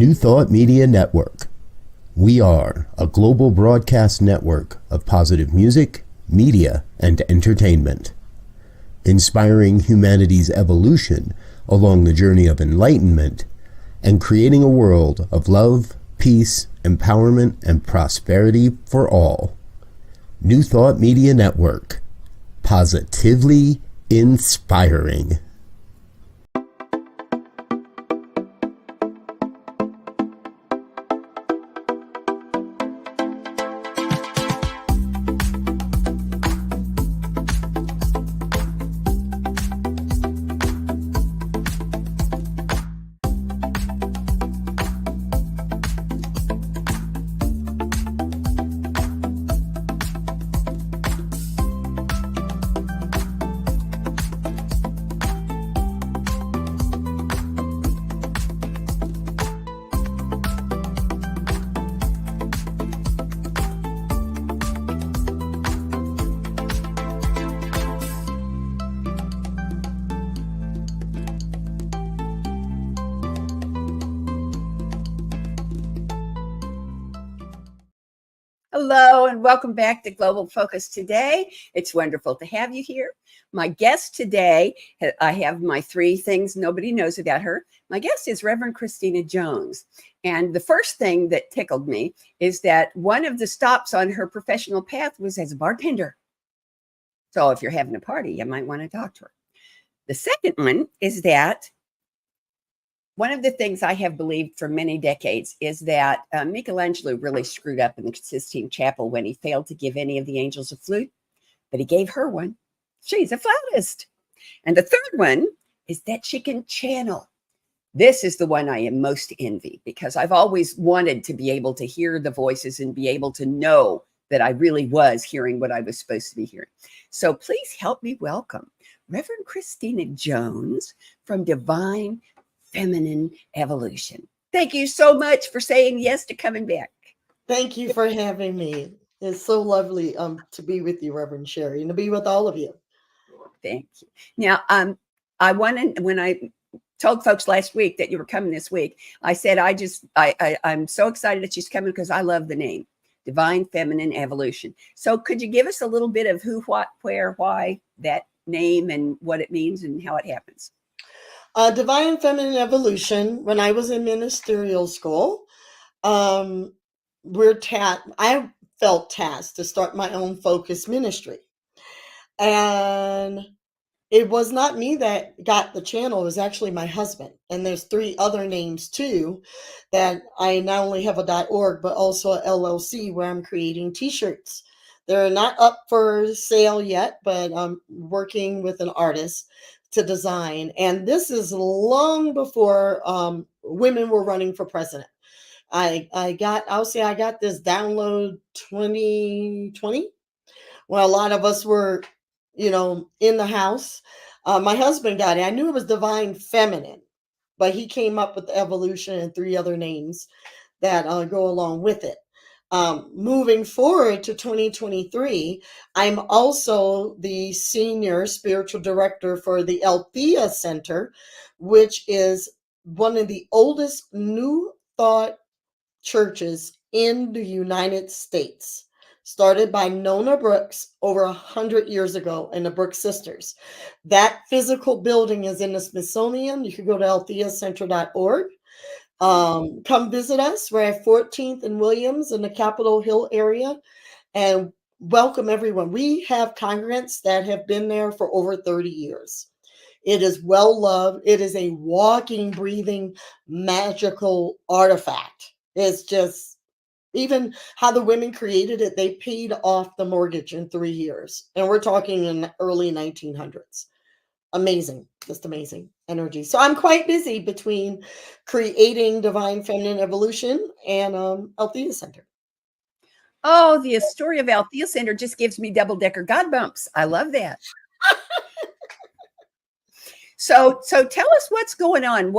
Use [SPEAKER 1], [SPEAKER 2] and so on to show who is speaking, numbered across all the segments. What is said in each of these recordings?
[SPEAKER 1] New Thought Media Network. We are a global broadcast network of positive music, media, and entertainment, inspiring humanity's evolution along the journey of enlightenment and creating a world of love, peace, empowerment, and prosperity for all. New Thought Media Network. Positively inspiring.
[SPEAKER 2] Hello and welcome back to Global Focus Today. It's wonderful to have you here. My guest today, I have my three things nobody knows about her. My guest is Reverend Christina Jones. And the first thing that tickled me is that one of the stops on her professional path was as a bartender. So if you're having a party, you might want to talk to her. The second one is that one of the things I have believed for many decades is that Michelangelo really screwed up in the Sistine Chapel when he failed to give any of the angels a flute, but he gave her one. She's a flautist. And the third one is that she can channel. This is the one I am most envy because I've always wanted to be able to hear the voices and be able to know that I really was hearing what I was supposed to be hearing. So please help me welcome Reverend Christina Jones from Divine Feminine Evolution. Thank you so much for saying yes to coming back.
[SPEAKER 3] Thank you for having me. It's so lovely to be with you, Reverend Sharri, and to be with all of you.
[SPEAKER 2] Thank you. Now, I wanted, when I told folks last week that you were coming this week, I said I'm so excited that she's coming because I love the name, Divine Feminine Evolution. So could you give us a little bit of who, what, where, why that name and what it means and how it happens?
[SPEAKER 3] Divine Feminine Evolution, when I was in ministerial school, I felt tasked to start my own focus ministry. And it was not me that got the channel, it was actually my husband. And there's three other names too, that I not only have a .org, but also a LLC where I'm creating t-shirts. They're not up for sale yet, but I'm working with an artist to design. And this is long before women were running for president. I got this download 2020, when a lot of us were, in the house. My husband got it. I knew it was Divine Feminine, but he came up with the evolution and three other names that go along with it. Moving forward to 2023, I'm also the senior spiritual director for the Althea Center, which is one of the oldest New Thought churches in the United States, started by Nona Brooks over 100 years ago and the Brooks sisters. That physical building is in the Smithsonian. You can go to altheacenter.org. Come visit us. We're at 14th and Williams in the Capitol Hill area, and welcome everyone. We have congregants that have been there for over 30 years. It is well loved. It is a walking, breathing, magical artifact. It's just, even how the women created it, they paid off the mortgage in 3 years. And we're talking in the early 1900s. Amazing, just amazing energy. So I'm quite busy between creating Divine Feminine Evolution and Althea Center.
[SPEAKER 2] Oh, the story of Althea Center just gives me double-decker God bumps. I love that. So tell us what's going on.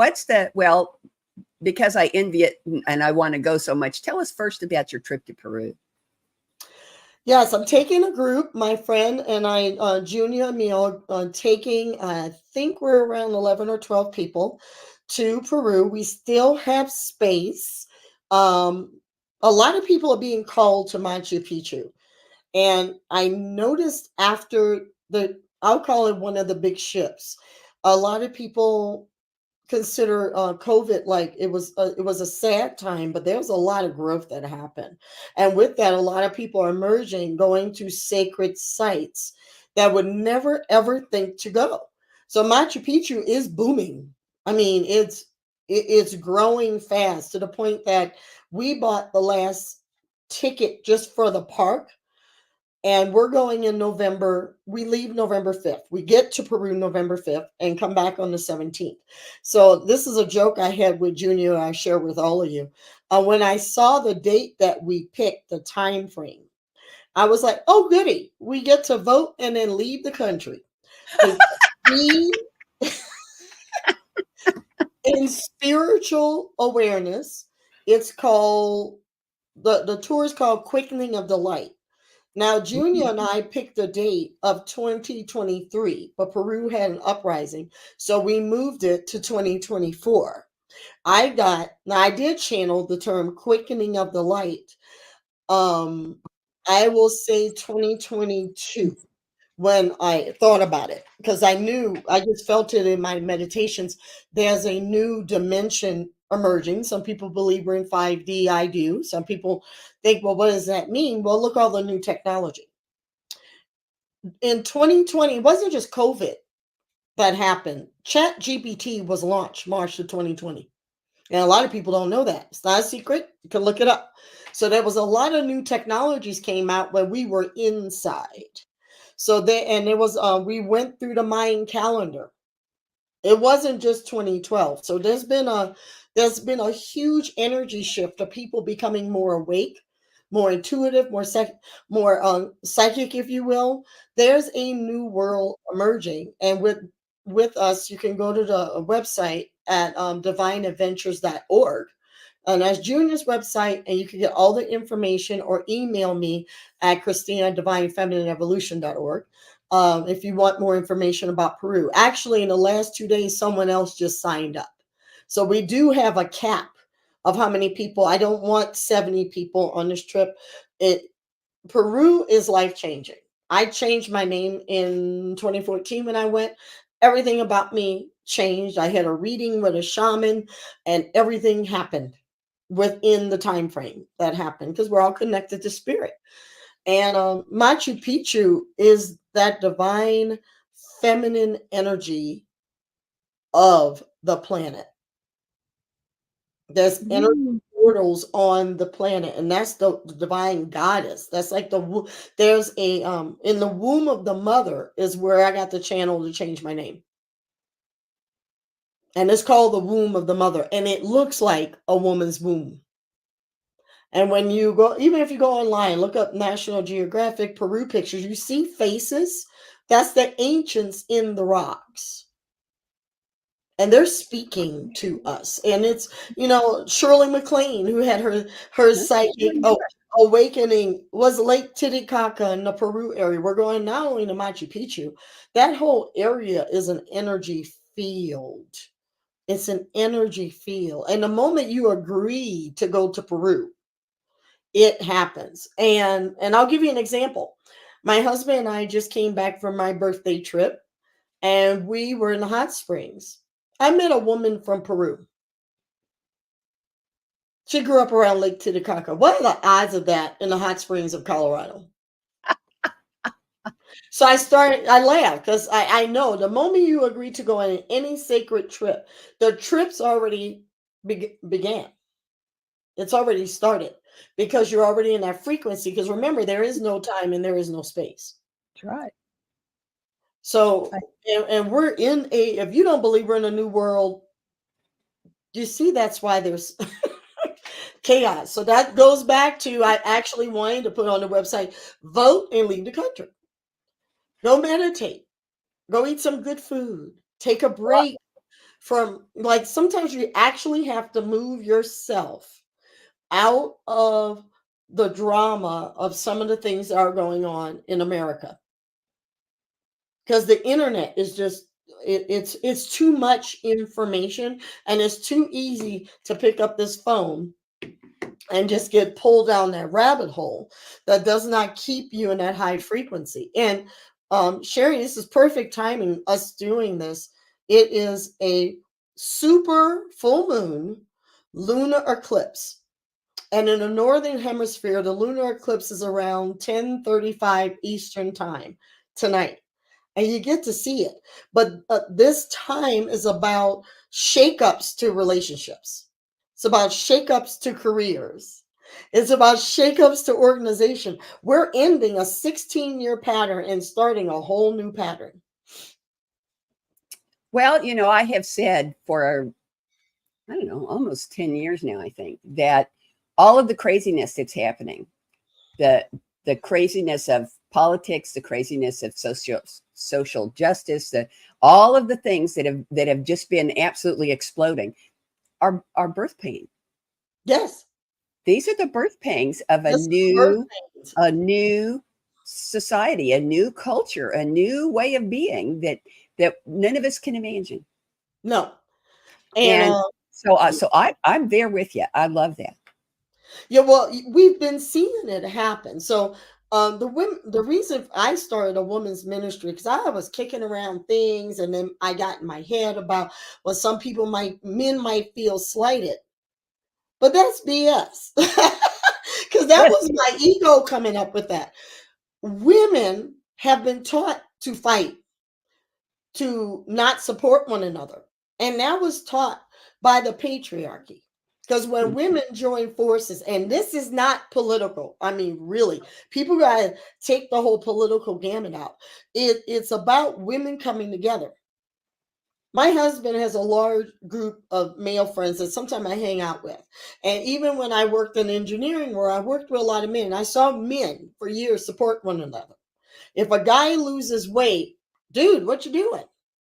[SPEAKER 2] Because I envy it and I want to go so much, tell us first about your trip to Peru.
[SPEAKER 3] Yes, I'm taking a group. My friend and I, Junior and me, are taking, I think we're around 11 or 12 people to Peru. We still have space. Um, a lot of people are being called to Machu Picchu. And I noticed after I'll call it one of the big ships, a lot of people consider COVID like it was a sad time, but there was a lot of growth that happened, and with that, a lot of people are emerging, going to sacred sites that would never ever think to go. So Machu Picchu is booming. I mean, it's growing fast to the point that we bought the last ticket just for the park, and we're going in November. We leave November 5th. We get to Peru November 5th and come back on the 17th. So this is a joke I had with Junior, I share with all of you. When I saw the date that we picked, the time frame, I was like, oh, goody. We get to vote and then leave the country. In spiritual awareness, it's called, the tour is called Quickening of the Light. Now, Junior and I picked a date of 2023, but Peru had an uprising, so we moved it to 2024. Now I did channel the term quickening of the light. I will say 2022 when I thought about it, because I just felt it in my meditations. There's a new dimension emerging. Some people believe we're in 5D. I do. Some people think, well, what does that mean? Well, look, all the new technology. In 2020, it wasn't just COVID that happened. Chat GPT was launched March of 2020. And a lot of people don't know that. It's not a secret. You can look it up. So there was a lot of new technologies came out when we were inside. We went through the Mayan calendar. It wasn't just 2012. So there's been a huge energy shift of people becoming more awake, more intuitive, more psychic, if you will. There's a new world emerging, and with us, you can go to the website at divineadventures.org. And that's Junior's website, and you can get all the information or email me at Christina at divinefeminine.evolution.org if you want more information about Peru. Actually, in the last 2 days, someone else just signed up. So we do have a cap of how many people. I don't want 70 people on this trip. Peru is life-changing. I changed my name in 2014 when I went. Everything about me changed. I had a reading with a shaman, and everything happened within the time frame that happened, because we're all connected to spirit. And Machu Picchu is that divine feminine energy of the planet. There's energy portals on the planet, and that's the divine goddess. That's like there's a in the womb of the mother is where I got the channel to change my name. And it's called the womb of the mother, and it looks like a woman's womb. And when you go, even if you go online, look up National Geographic Peru pictures, you see faces. That's the ancients in the rocks. And they're speaking to us. And it's, Shirley MacLaine, who had her psychic awakening, was Lake Titicaca in the Peru area. We're going not only to Machu Picchu, that whole area is an energy field. It's an energy field. And the moment you agree to go to Peru, it happens. And I'll give you an example. My husband and I just came back from my birthday trip, and we were in the hot springs. I met a woman from Peru. She grew up around Lake Titicaca. What are the odds of that in the hot springs of Colorado? So I laughed, because I know the moment you agree to go on any sacred trip, the trip's already began. It's already started, because you're already in that frequency. Because remember, there is no time and there is no space.
[SPEAKER 2] That's right.
[SPEAKER 3] So, and we're if you don't believe we're in a new world, you see, that's why there's chaos. So that goes back to, I actually wanted to put on the website, vote and leave the country. Go meditate. Go eat some good food. Take a break from, like, sometimes you actually have to move yourself out of the drama of some of the things that are going on in America. Because the internet is just it's too much information, and it's too easy to pick up this phone and just get pulled down that rabbit hole that does not keep you in that high frequency. And Sharri, this is perfect timing, us doing this. It is a super full moon lunar eclipse. And in the northern hemisphere, the lunar eclipse is around 10:35 Eastern time tonight. And you get to see it. But this time is about shakeups to relationships. It's about shakeups to careers. It's about shakeups to organization. We're ending a 16-year pattern and starting a whole new pattern.
[SPEAKER 2] Well, I have said for, I don't know, almost 10 years now, I think, that all of the craziness that's happening, the craziness of politics, the craziness of social justice, all of the things that have just been absolutely exploding are birth pain.
[SPEAKER 3] Yes.
[SPEAKER 2] These are the birth pangs of a new society, a new culture, a new way of being that none of us can imagine.
[SPEAKER 3] No.
[SPEAKER 2] And so I'm there with you. I love that.
[SPEAKER 3] Yeah, well, we've been seeing it happen. So the reason I started a women's ministry, because I was kicking around things, and then I got in my head about, well, some men might feel slighted, but that's BS. Because that was my ego coming up with that. Women have been taught to fight, to not support one another, and that was taught by the patriarchy. Because when women join forces, and this is not political, I mean, really, people gotta take the whole political gamut out. It's about women coming together. My husband has a large group of male friends that sometimes I hang out with. And even when I worked in engineering, where I worked with a lot of men, I saw men for years support one another. If a guy loses weight, dude, what you doing?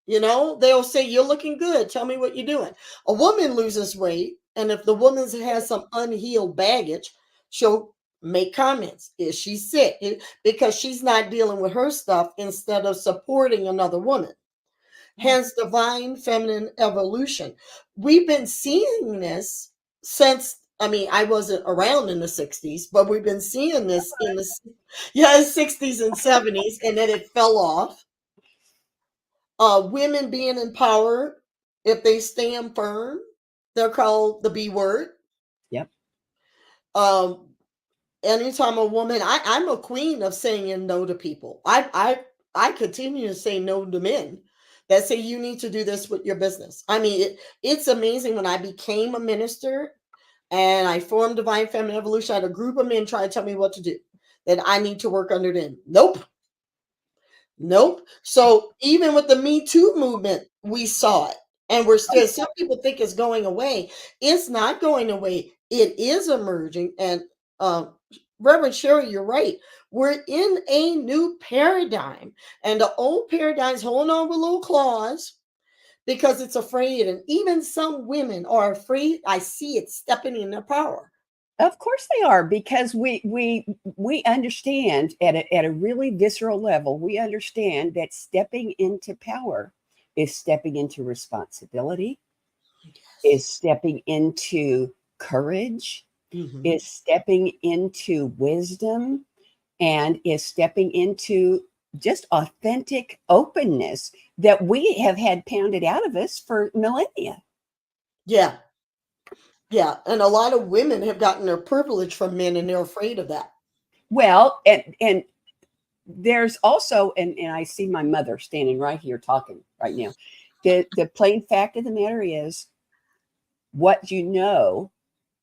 [SPEAKER 3] They'll say, you're looking good. Tell me what you're doing. A woman loses weight, and if the woman has some unhealed baggage, she'll make comments. Is she sick? Because she's not dealing with her stuff instead of supporting another woman. Hence, divine feminine evolution. We've been seeing this since, I wasn't around in the 60s, but we've been seeing this in the 60s and 70s, and then it fell off. Women being empowered, if they stand firm, they're called the B word.
[SPEAKER 2] Yep.
[SPEAKER 3] Anytime a woman, I'm a queen of saying no to people. I continue to say no to men that say you need to do this with your business. It's amazing. When I became a minister and I formed Divine Feminine Evolution, I had a group of men try to tell me what to do, that I need to work under them. Nope. So even with the Me Too movement, we saw it. And we're still, some people think it's going away. It's not going away. It is emerging. And Reverend Sharri, you're right. We're in a new paradigm. And the old paradigm's holding on with little claws because it's afraid. And even some women are afraid. I see it stepping in their power.
[SPEAKER 2] Of course they are, because we understand at a really visceral level, we understand that stepping into power is stepping into responsibility, is stepping into courage, is stepping into wisdom, and is stepping into just authentic openness that we have had pounded out of us for millennia.
[SPEAKER 3] Yeah. Yeah, and a lot of women have gotten their privilege from men, and they're afraid of that.
[SPEAKER 2] Well, and there's also, and I see my mother standing right here talking right now. The plain fact of the matter is, what no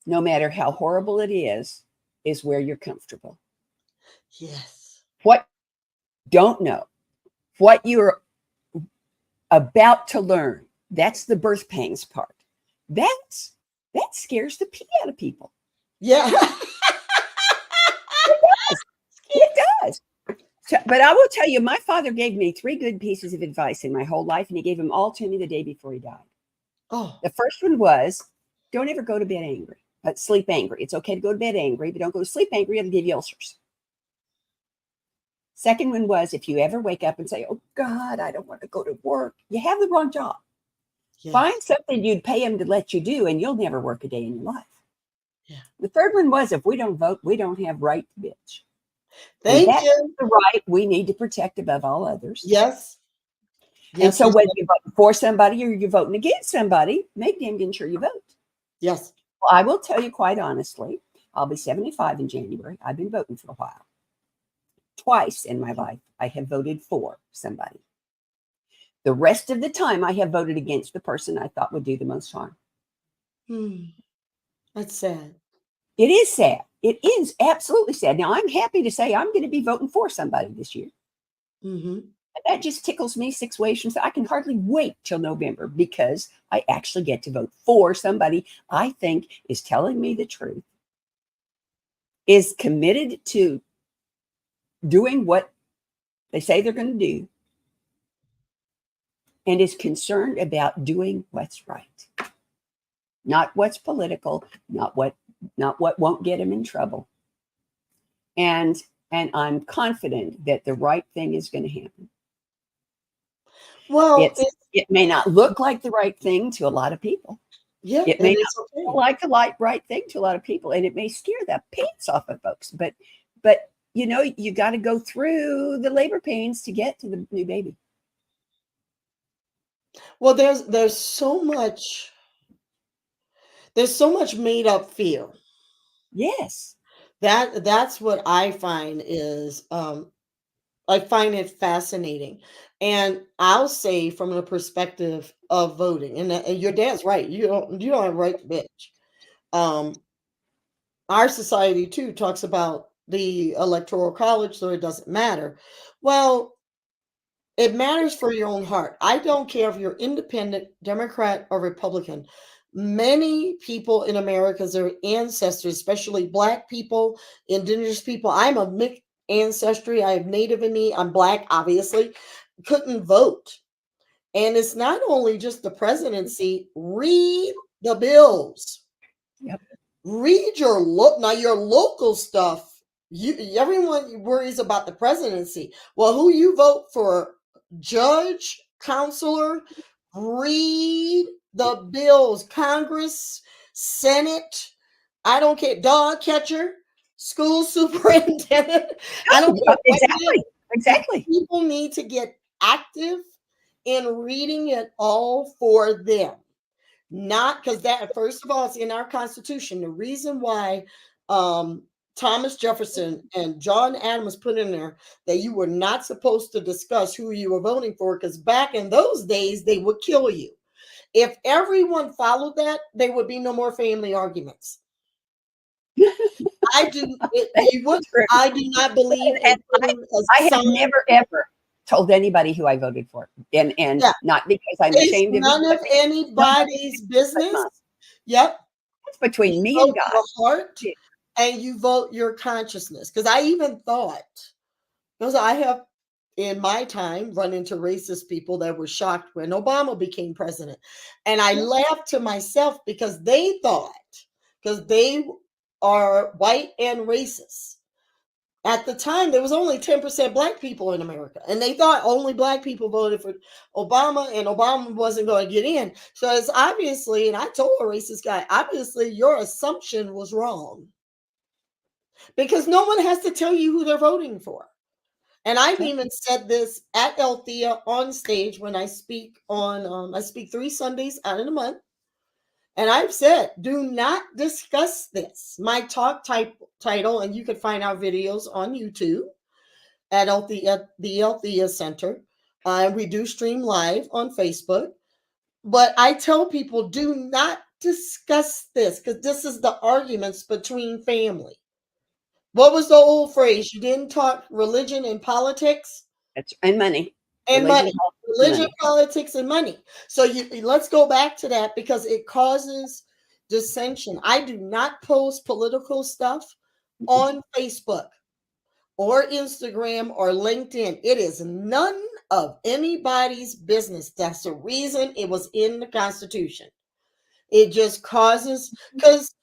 [SPEAKER 2] matter how horrible it is where you're comfortable.
[SPEAKER 3] Yes.
[SPEAKER 2] What you don't know, what you're about to learn, that's the birth pangs part. That scares the pee out of people.
[SPEAKER 3] Yeah.
[SPEAKER 2] It does. But I will tell you, my father gave me 3 good pieces of advice in my whole life, and he gave them all to me the day before he died.
[SPEAKER 3] Oh.
[SPEAKER 2] The first one was, don't ever go to bed angry. but sleep angry. It's okay to go to bed angry, but don't go to sleep angry. It'll give you ulcers. Second one was, if you ever wake up and say, oh God, I don't want to go to work, you have the wrong job.
[SPEAKER 3] Yes.
[SPEAKER 2] Find something you'd pay them to let you do, and you'll never work a day in your life.
[SPEAKER 3] Yeah.
[SPEAKER 2] The third one was, if we don't vote, we don't have right to bitch.
[SPEAKER 3] Thank
[SPEAKER 2] that's
[SPEAKER 3] you.
[SPEAKER 2] the right we need to protect above all others.
[SPEAKER 3] Yes.
[SPEAKER 2] And so whether you're voting for somebody or you're voting against somebody, make damn sure you vote.
[SPEAKER 3] Yes.
[SPEAKER 2] Well, I will tell you quite honestly, I'll be 75 in January. I've been voting for a while. Twice in my life, I have voted for somebody. The rest of the time, I have voted against the person I thought would do the most harm.
[SPEAKER 3] That's sad.
[SPEAKER 2] It is sad. It is absolutely sad. Now, I'm happy to say I'm going to be voting for somebody this year.
[SPEAKER 3] Mm-hmm.
[SPEAKER 2] And that just tickles me 6 ways from I can hardly wait till November because I actually get to vote for somebody I think is telling me the truth, is committed to doing what they say they're going to do, and is concerned about doing what's right, not what's political, not what won't get him in trouble. And I'm confident that the right thing is going to happen.
[SPEAKER 3] Well,
[SPEAKER 2] it may not look like the right thing to a lot of people.
[SPEAKER 3] Yeah,
[SPEAKER 2] it may not look like the right thing to a lot of people, and it may scare the pants off of folks. But you know, you got to go through the labor pains to get to the new baby.
[SPEAKER 3] Well, there's so much made up fear.
[SPEAKER 2] Yes,
[SPEAKER 3] that's what I find is I find it fascinating. And I'll say from the perspective of voting, and your dad's right. You don't have a right to bitch. Our society too talks about the electoral college, so it doesn't matter. Well, it matters for your own heart. I don't care if you're independent, Democrat, or Republican. Many people in America, their ancestors, especially Black people, Indigenous people, I'm a mixed ancestry. I have Native in me. I'm Black, obviously, couldn't vote. And it's not only just the presidency. Read the bills.
[SPEAKER 2] Yep.
[SPEAKER 3] Read your local stuff. Everyone worries about the presidency. Well, who you vote for? Judge, counselor, read the bills. Congress, Senate, I don't care, dog catcher, school superintendent. I don't care.
[SPEAKER 2] Exactly.
[SPEAKER 3] People need to get active in reading it all for them. Not because that, first of all, it's in our Constitution. The reason why Thomas Jefferson and John Adams put in there that you were not supposed to discuss who you were voting for, because back in those days, they would kill you. If everyone followed that, there would be no more family arguments. I do not believe
[SPEAKER 2] I have never ever told anybody who I voted for, and not because I'm ashamed of it.
[SPEAKER 3] None of anybody's business. Yep,
[SPEAKER 2] it's between me and God.
[SPEAKER 3] Your heart, and you vote your consciousness. Because I even thought, because I have in my time run into racist people that were shocked when Obama became president, and I laughed to myself because they thought, because they are white and racist. At the time, there was only 10% Black people in America, and they thought only Black people voted for Obama, and Obama wasn't going to get in. So it's obviously, and I told a racist guy, obviously your assumption was wrong, because no one has to tell you who they're voting for. And I've even said this at Althea on stage when I speak on, I speak 3 Sundays out of the month. And I've said, do not discuss this. My talk title, and you can find our videos on YouTube at the Althea Center. We do stream live on Facebook. But I tell people, do not discuss this, because this is the arguments between family. What was the old phrase? You didn't talk religion and politics?
[SPEAKER 2] And money.
[SPEAKER 3] And religion, politics, and money. So let's go back to that, because it causes dissension. I do not post political stuff on Facebook or Instagram or LinkedIn. It is none of anybody's business. That's the reason it was in the Constitution. It just causes, because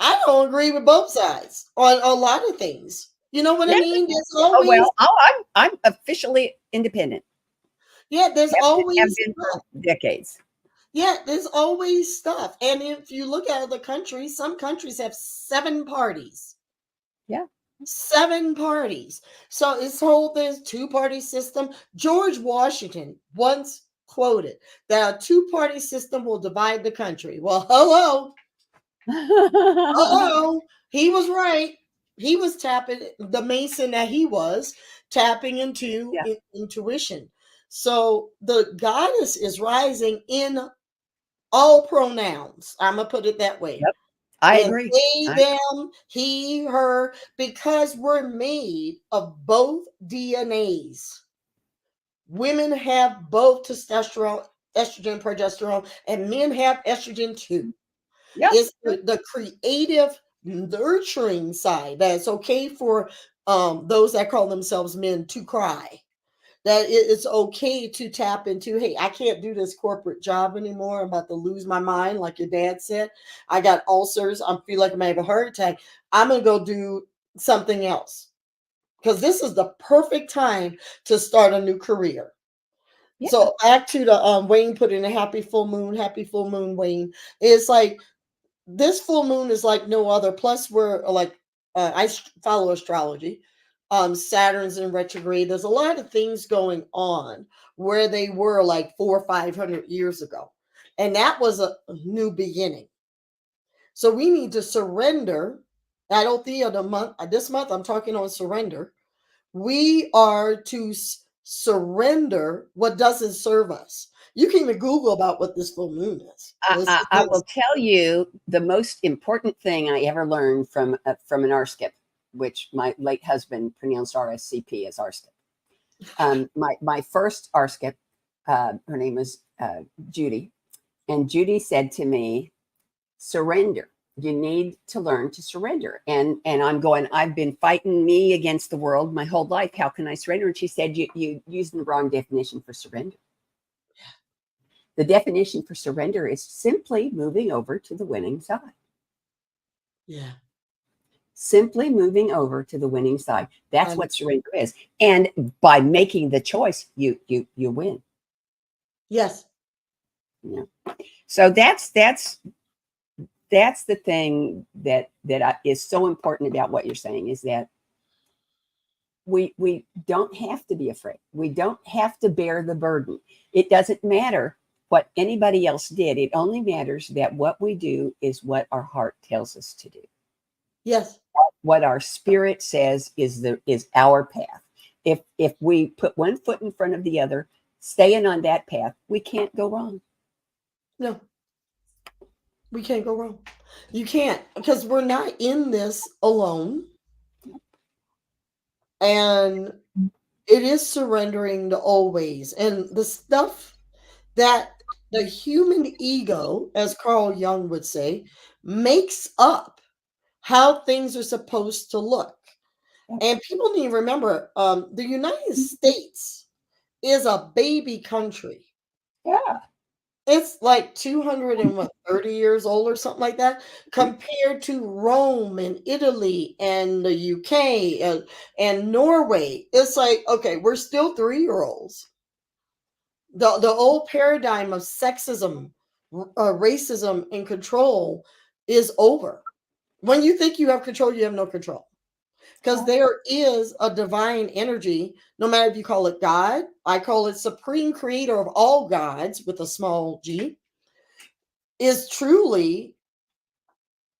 [SPEAKER 3] I don't agree with both sides on a lot of things. You know what I
[SPEAKER 2] Yeah.
[SPEAKER 3] mean? There's
[SPEAKER 2] Oh
[SPEAKER 3] always,
[SPEAKER 2] well. I'm officially independent.
[SPEAKER 3] yeah, there's
[SPEAKER 2] Have
[SPEAKER 3] always
[SPEAKER 2] been
[SPEAKER 3] stuff.
[SPEAKER 2] for decades.
[SPEAKER 3] Yeah, there's always stuff. And if you look at other countries, some countries have 7 parties.
[SPEAKER 2] Yeah.
[SPEAKER 3] 7 parties. So this whole this two-party system, George Washington once quoted that a two-party system will divide the country. Well, hello. Hello. He was right. He was tapping the Mason that he was tapping into
[SPEAKER 2] Yeah.
[SPEAKER 3] intuition. So the goddess is rising in all pronouns. I'm gonna put it that way.
[SPEAKER 2] Yep. I
[SPEAKER 3] And
[SPEAKER 2] agree.
[SPEAKER 3] they, them, he, her, because we're made of both DNAs. Women have both testosterone, estrogen, progesterone, and men have estrogen too.
[SPEAKER 2] Yep.
[SPEAKER 3] It's the creative, nurturing side that it's okay for those that call themselves men to cry. That it's okay to tap into, hey, I can't do this corporate job anymore. I'm about to lose my mind, like your dad said. I got ulcers. I feel like I may have a heart attack. I'm going to go do something else. Because this is the perfect time to start a new career.
[SPEAKER 2] Yeah.
[SPEAKER 3] So back to the Wayne put in a happy full moon, Wayne. It's like this full moon is like no other. Plus, we're like I follow astrology. Saturn's in retrograde. There's a lot of things going on where they were like 400 or 500 years ago, and that was a new beginning. So we need to surrender. I don't think the month this month I'm talking on surrender. We are to surrender what doesn't serve us. You can even Google about what this full moon is.
[SPEAKER 2] I will tell you the most important thing I ever learned from an RSKIP, which my late husband pronounced RSCP as RSKIP. My first RSKIP, her name was Judy, and Judy said to me, "Surrender. You need to learn to surrender." And I'm going, I've been fighting me against the world my whole life. How can I surrender? And she said, you using the wrong definition for surrender. The definition for surrender is simply moving over to the winning side.
[SPEAKER 3] Yeah.
[SPEAKER 2] Simply moving over to the winning side. That's what surrender is. And by making the choice, you win.
[SPEAKER 3] Yes.
[SPEAKER 2] Yeah. So that's the thing that is so important about what you're saying, is that we don't have to be afraid. We don't have to bear the burden. It doesn't matter what anybody else did. It only matters that what we do is what our heart tells us to do.
[SPEAKER 3] Yes.
[SPEAKER 2] What our spirit says is our path. If we put one foot in front of the other, staying on that path, we can't go wrong.
[SPEAKER 3] No. We can't go wrong. You can't, because we're not in this alone. And it is surrendering to always. And the stuff that the human ego, as Carl Jung would say, makes up how things are supposed to look. And people need to remember the United States is a baby country.
[SPEAKER 2] Yeah.
[SPEAKER 3] It's like 230 years old or something like that, compared to Rome and Italy and the UK and Norway. It's like, okay, we're still 3-year-olds. The old paradigm of sexism, racism, and control is over. When you think you have control, you have no control. Because there is a divine energy, no matter if you call it God, I call it supreme creator of all gods with a small g, is truly,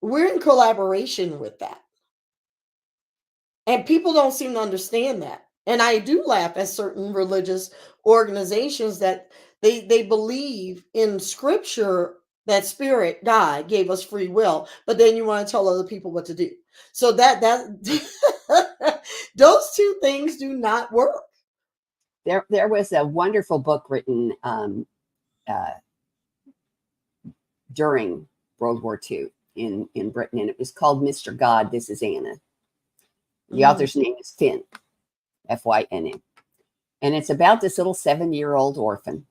[SPEAKER 3] we're in collaboration with that. And people don't seem to understand that. And I do laugh at certain religious organizations that they believe in scripture that spirit, God, gave us free will, but then you want to tell other people what to do. So that those two things do not work.
[SPEAKER 2] There was a wonderful book written during World War II in Britain, and it was called Mr. God, This Is Anna. The author's name is Finn, Fynn. And it's about this little 7-year-old orphan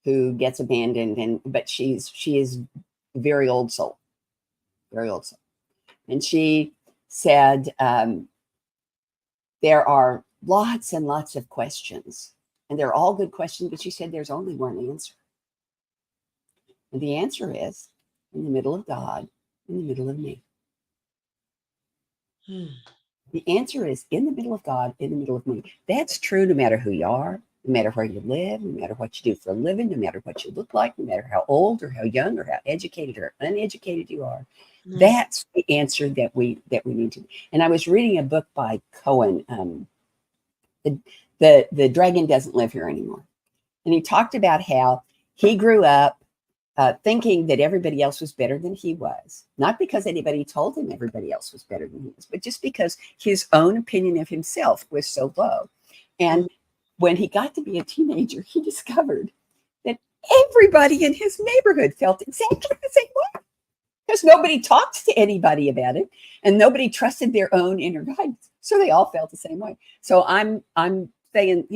[SPEAKER 2] who gets abandoned, but she is a very old soul, very old soul. And she said, there are lots and lots of questions, and they're all good questions, but she said there's only one answer. And the answer is in the middle of God, in the middle of me. The answer is in the middle of God, in the middle of me. That's true no matter who you are, no matter where you live, no matter what you do for a living, no matter what you look like, no matter how old or how young or how educated or uneducated you are. That's the answer that we need to. And I was reading a book by Cohen. The dragon doesn't live here anymore. And he talked about how he grew up thinking that everybody else was better than he was. Not because anybody told him everybody else was better than he was, but just because his own opinion of himself was so low. And when he got to be a teenager, he discovered that everybody in his neighborhood felt exactly the same way. Because nobody talked to anybody about it, and nobody trusted their own inner guidance. So they all felt the same way. So I'm saying,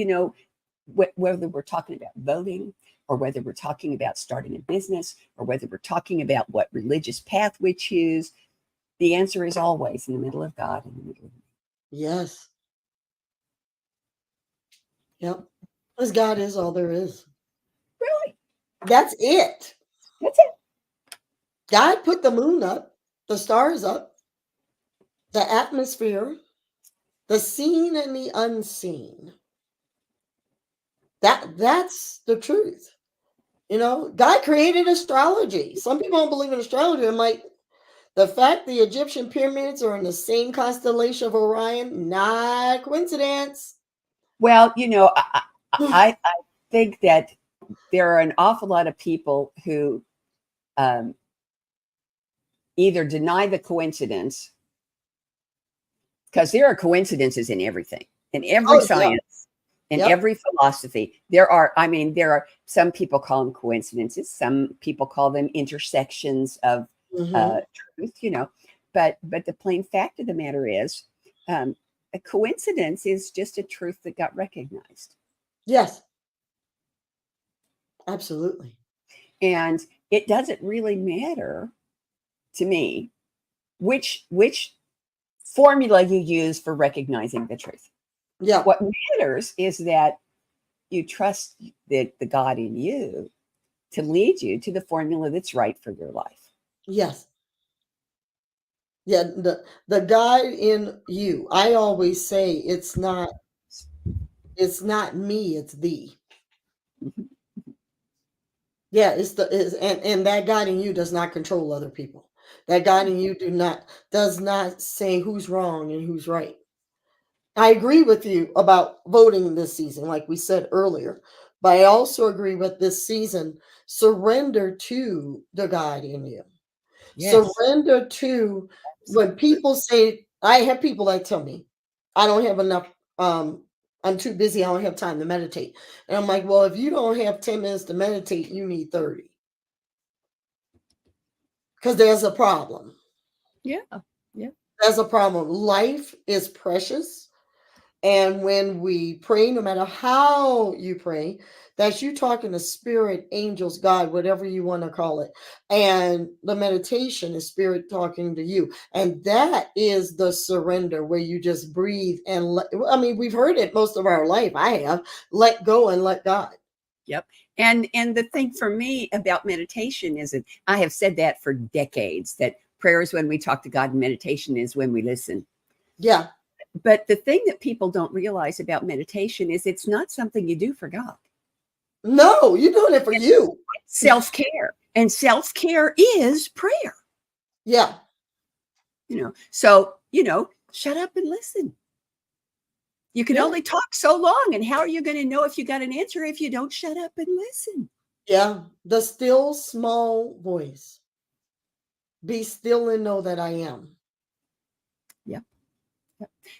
[SPEAKER 2] whether we're talking about voting, or whether we're talking about starting a business, or whether we're talking about what religious path we choose, the answer is always in the middle of God, in the middle of me.
[SPEAKER 3] Yes. Yep. Because God is all there is.
[SPEAKER 2] Really?
[SPEAKER 3] That's it.
[SPEAKER 2] That's it.
[SPEAKER 3] God put the moon up, the stars up, the atmosphere, the seen and the unseen. That's the truth. God created astrology. Some people don't believe in astrology. And the fact the Egyptian pyramids are in the same constellation of Orion, not coincidence.
[SPEAKER 2] Well, I think that there are an awful lot of people who either deny the coincidence, because there are coincidences in everything, in every science, in every philosophy. There are some people call them coincidences, some people call them intersections of truth, but the plain fact of the matter is, a coincidence is just a truth that got recognized.
[SPEAKER 3] Yes. Absolutely.
[SPEAKER 2] And it doesn't really matter to me which formula you use for recognizing the truth.
[SPEAKER 3] Yeah.
[SPEAKER 2] What matters is that you trust the God in you to lead you to the formula that's right for your life.
[SPEAKER 3] Yes. Yeah, the God in you. I always say it's not me, it's thee. Yeah, and that God in you does not control other people. That God in you does not say who's wrong and who's right. I agree with you about voting this season, like we said earlier, but I also agree with this season, surrender to the God in you. Yes. Surrender to when people say, I have people that tell me, I don't have enough, I'm too busy, I don't have time to meditate. And I'm like, well, if you don't have 10 minutes to meditate, you need 30. Because there's a problem.
[SPEAKER 2] Yeah. Yeah.
[SPEAKER 3] There's a problem. Life is precious. And when we pray, no matter how you pray, that's you talking to spirit, angels, God, whatever you want to call it. And the meditation is spirit talking to you. And that is the surrender where you just breathe and we've heard it most of our life. I have let go and let God.
[SPEAKER 2] Yep. And the thing for me about meditation is that I have said that for decades, that prayer is when we talk to God and meditation is when we listen.
[SPEAKER 3] Yeah.
[SPEAKER 2] But the thing that people don't realize about meditation is it's not something you do for God.
[SPEAKER 3] No, you're doing it for you.
[SPEAKER 2] Self-care. And self-care is prayer.
[SPEAKER 3] Yeah.
[SPEAKER 2] So, shut up and listen. You can only talk so long. And how are you going to know if you got an answer if you don't shut up and listen?
[SPEAKER 3] Yeah. The still small voice. Be still and know that I am.
[SPEAKER 2] Yeah.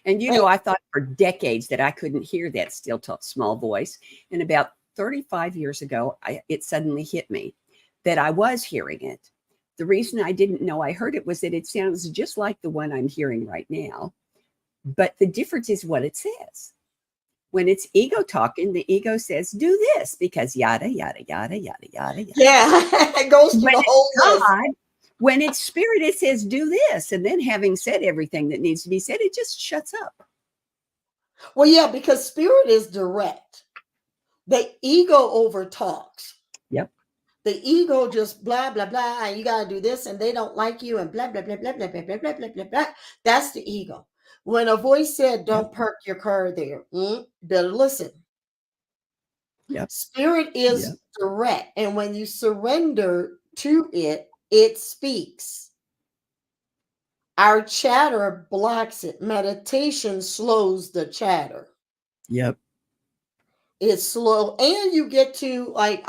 [SPEAKER 2] And I thought for decades that I couldn't hear that still small voice. And about 35 years ago, it suddenly hit me that I was hearing it. The reason I didn't know I heard it was that it sounds just like the one I'm hearing right now. But the difference is what it says. When it's ego talking, the ego says, do this because yada, yada, yada, yada, yada, yada.
[SPEAKER 3] Yeah, it goes through the whole list.
[SPEAKER 2] When it's spirit, it says, do this. And then having said everything that needs to be said, it just shuts up.
[SPEAKER 3] Well, yeah, because spirit is direct. The ego over talks.
[SPEAKER 2] Yep.
[SPEAKER 3] The ego just blah, blah, blah. And you got to do this and they don't like you and blah, blah, blah, blah, blah, blah, blah, blah, blah, blah, blah. That's the ego. When a voice said, don't park your car there, better listen.
[SPEAKER 2] Yep.
[SPEAKER 3] Spirit is direct. And when you surrender to it, it speaks. Our chatter blocks it. Meditation slows the chatter.
[SPEAKER 2] Yep.
[SPEAKER 3] It's slow. And you get to, like,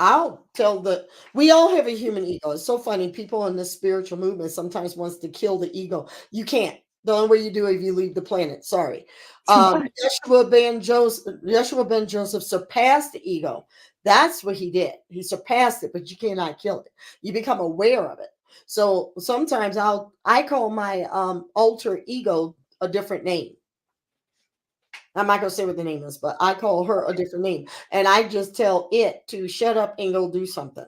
[SPEAKER 3] we all have a human ego. It's so funny. People in the spiritual movement sometimes wants to kill the ego. You can't. The only way you do it if you leave the planet. Sorry. Yeshua ben Joseph surpassed the ego. That's what he did. He surpassed it, but you cannot kill it. You become aware of it. So sometimes I call my alter ego a different name. I'm not going to say what the name is, but I call her a different name. And I just tell it to shut up and go do something.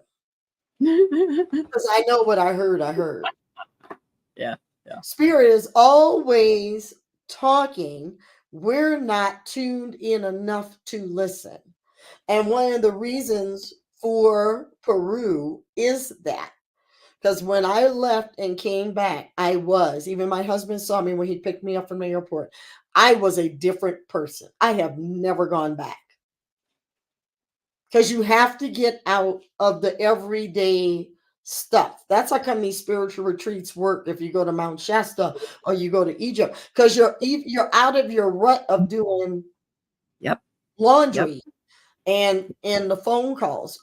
[SPEAKER 3] Because I know what I heard.
[SPEAKER 2] Yeah.
[SPEAKER 3] Spirit is always talking. We're not tuned in enough to listen. And one of the reasons for Peru is that. Because when I left and came back, even my husband saw me when he picked me up from the airport. I was a different person. I have never gone back. Because you have to get out of the everyday stuff. That's how come these spiritual retreats work if you go to Mount Shasta or you go to Egypt. Because you're out of your rut of doing laundry and the phone calls.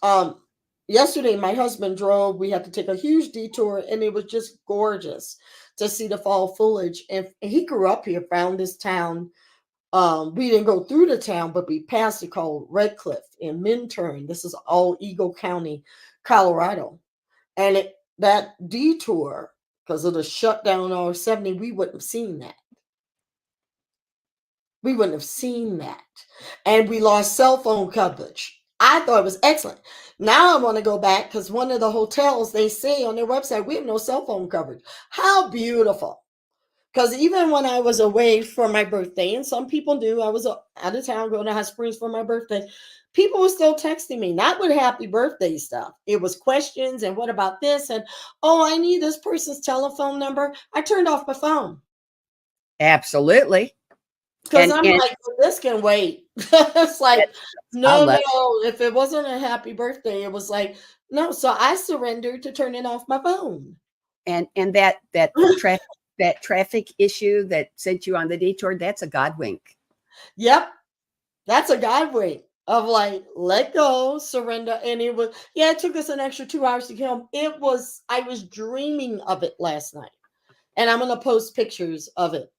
[SPEAKER 3] Yesterday, my husband drove. We had to take a huge detour, and it was just gorgeous to see the fall foliage. And he grew up here, found this town. We didn't go through the town, but we passed it, called Redcliffe in Minturn. This is all Eagle County, Colorado. And that detour, because of the shutdown on 70, we wouldn't have seen that. We wouldn't have seen that. And we lost cell phone coverage. I thought it was excellent. Now I want to go back because one of the hotels, they say on their website, we have no cell phone coverage. How beautiful. Because even when I was away for my birthday, and some people do, I was out of town going to Hot Springs for my birthday, people were still texting me, not with happy birthday stuff. It was questions and what about this? And, I need this person's telephone number. I turned off my phone.
[SPEAKER 2] Absolutely.
[SPEAKER 3] Because I'm like, this can wait. It's like, no. If it wasn't a happy birthday, it was like, no. So I surrendered to turning off my phone.
[SPEAKER 2] And that traffic issue that sent you on the detour, that's a God wink.
[SPEAKER 3] Yep. That's a God wink of like, let go, surrender. And it took us an extra 2 hours to get home. I was dreaming of it last night. And I'm going to post pictures of it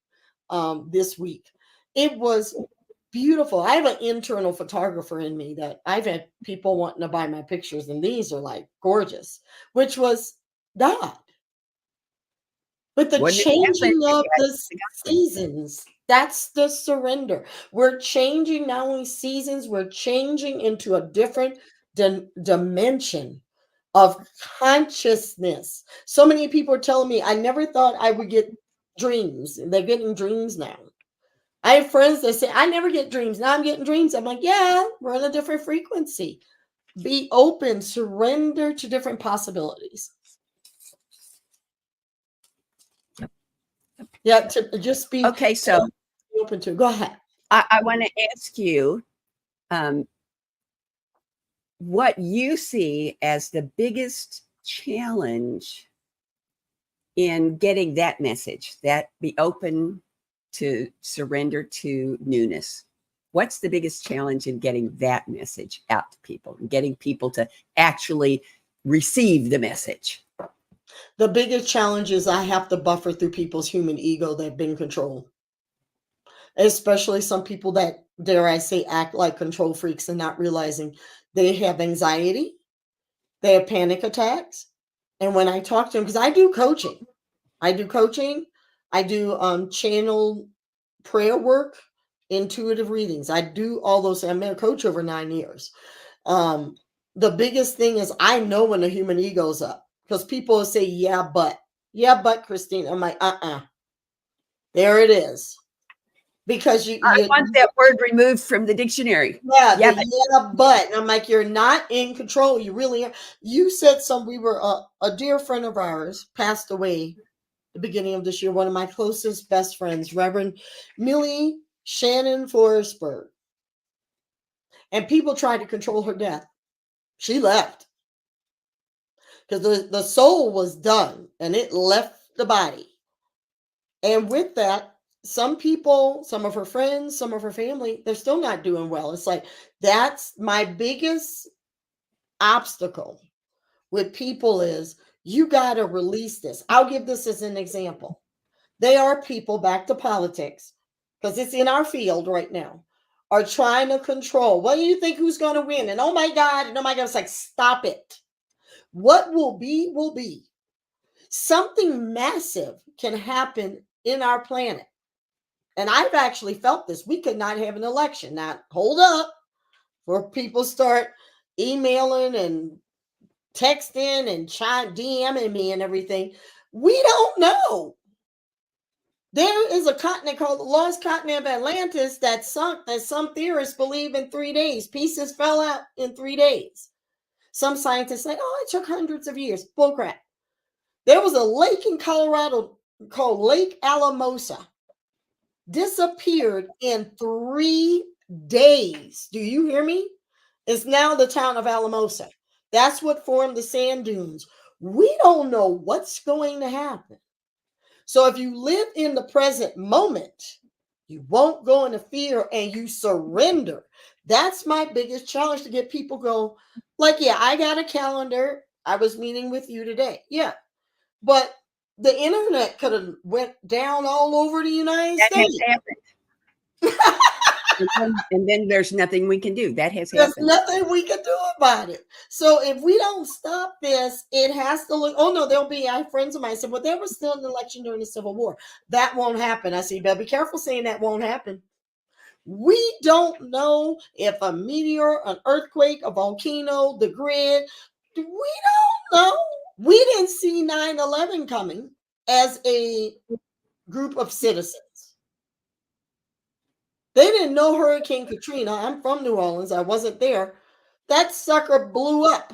[SPEAKER 3] this week. It was beautiful. I have an internal photographer in me that I've had people wanting to buy my pictures, and these are like gorgeous, which was God. But the changing of the seasons, that's the surrender. We're changing not only seasons, we're changing into a different dimension of consciousness. So many people are telling me, I never thought I would get dreams. They're getting dreams now. I have friends that say, I never get dreams. Now I'm getting dreams. I'm like, yeah, we're on a different frequency. Be open, surrender to different possibilities. Yeah, to just be
[SPEAKER 2] okay. So
[SPEAKER 3] open to. Go ahead.
[SPEAKER 2] I want to ask you what you see as the biggest challenge in getting that message, that be open to surrender to newness. What's the biggest challenge in getting that message out to people and getting people to actually receive the message?
[SPEAKER 3] The biggest challenge is I have to buffer through people's human ego that been controlled. Especially some people that, dare I say, act like control freaks and not realizing they have anxiety, they have panic attacks. And when I talk to them, because I do coaching, I do channel prayer work, intuitive readings. I do all those. I'm a coach over 9 years. The biggest thing is I know when the human ego's up, because people will say, yeah, but Yeah, but Christina, I'm like, there it is. Because
[SPEAKER 2] I want that word removed from the dictionary.
[SPEAKER 3] yeah,
[SPEAKER 2] but
[SPEAKER 3] but and I'm like, you're not in control. You really are. You said we were a dear friend of ours passed away the beginning of this year. One of my closest best friends, Reverend Millie Shannon Forsberg. And people tried to control her death. She left because the soul was done and it left the body. And with that, some people, some of her friends, some of her family, they're still not doing well. It's like, that's my biggest obstacle with people is you got to release this. I'll give this as an example. They are people, back to politics, because it's in our field right now, are trying to control. What do you think who's going to win? And oh my God, and oh my God, it's like, stop it. What will be, will be. Something massive can happen in our planet. And I've actually felt this. We could not have an election. Now, hold up, where people start emailing and texting and DMing me and everything. We don't know. There is a continent called the Lost Continent of Atlantis that sunk, that some theorists believe in 3 days. Pieces fell out in 3 days. Some scientists say, oh, it took hundreds of years. Bullcrap. There was a lake in Colorado called Lake Alamosa. Disappeared in 3 days. Do you hear me? It's now the town of Alamosa. That's what formed the sand dunes. We don't know what's going to happen. So if you live in the present moment, you won't go into fear and you surrender. That's my biggest challenge, to get people go, like, yeah, I got a calendar. I was meeting with you today. Yeah. But the internet could have went down all over the United
[SPEAKER 2] that
[SPEAKER 3] States.
[SPEAKER 2] has happened. and then there's nothing we can do. That has
[SPEAKER 3] There's
[SPEAKER 2] happened.
[SPEAKER 3] nothing we can do about it. So if we don't stop this, it has to look. Oh no, I have friends of mine said, well, there was still an election during the Civil War. That won't happen. I said, but be careful saying that won't happen. We don't know if a meteor, an earthquake, a volcano, the grid. We don't know. We didn't see 9/11 coming as a group of citizens. They didn't know Hurricane Katrina. I'm from New Orleans. I wasn't there. That sucker blew up